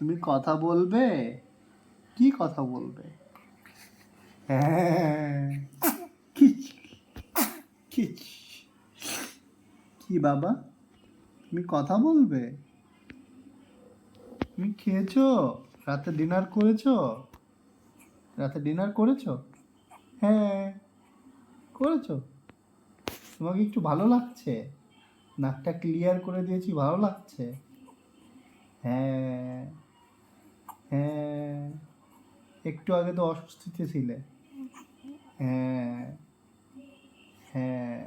তুমি কথা বলবে? কি কথা বলবে? হ্যাঁ। কিচ কিচ। কি বাবা, তুমি কথা বলবে? তুমি খেয়েছো? রাতে ডিনার করেছো? রাতে ডিনার করেছো? হ্যাঁ, করেছো। তোমাকে একটু ভালো লাগছে? নাকটা ক্লিয়ার করে দিয়েছি, ভালো লাগছে? হ্যাঁ, হ্যাঁ। একটু আগে তো অস্বস্তিতে ছিলে। হ্যাঁ, হ্যাঁ,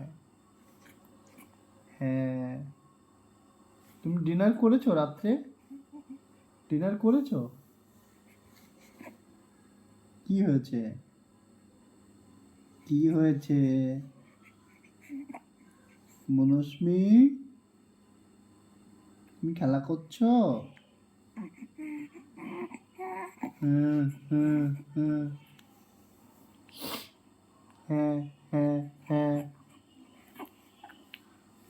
হ্যাঁ। তুমি ডিনার করেছো রাত্রে? ডিনার করেছো? কি হয়েছে? কি হয়েছে? মনস্মি, তুমি খেলা করছো? হুম, হুম, হুম। হ্যাঁ, হ্যাঁ, হ্যাঁ,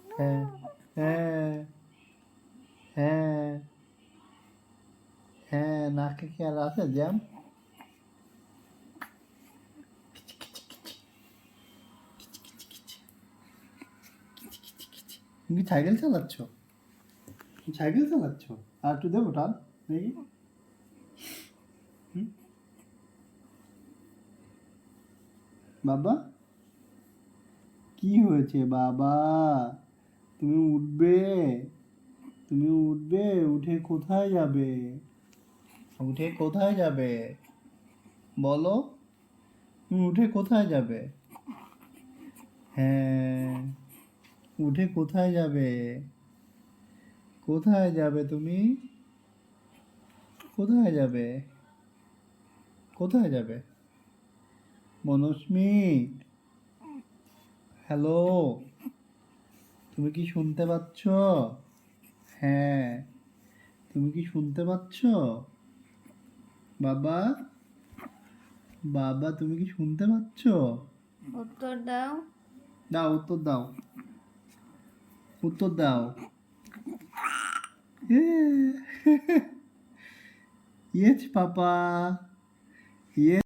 হ্যাঁ, হ্যাঁ, হ্যাঁ, হ্যাঁ। নাকে কি আর আছে জ্যাম? তুমি কি সাইকেল চালাচ্ছ? সাইকেল চালাচ্ছ? আর একটু দেবো টান দেখি। হুম? বাবা, কি হয়েছে বাবা? তুমি উঠবে? তুমি উঠবে? উঠে কোথায় যাবে? উঠে কোথায় যাবে? বলো, তুমি উঠে কোথায় যাবে? হ্যাঁ, উঠে কোথায় যাবে? কোথায় যাবে তুমি? কোথায় যাবে? কোথায় যাবে? মনস্মি, হ্যালো, তুমি কি শুনতে পাচ্ছ? হ্যাঁ, তুমি কি শুনতে পাচ্ছ? বাবা, বাবা, তুমি কি শুনতে পাচ্ছ? উত্তর দাও। দাও, উত্তর দাও, উত্তর দাও। ইয়েস পাপা, ইয়েস।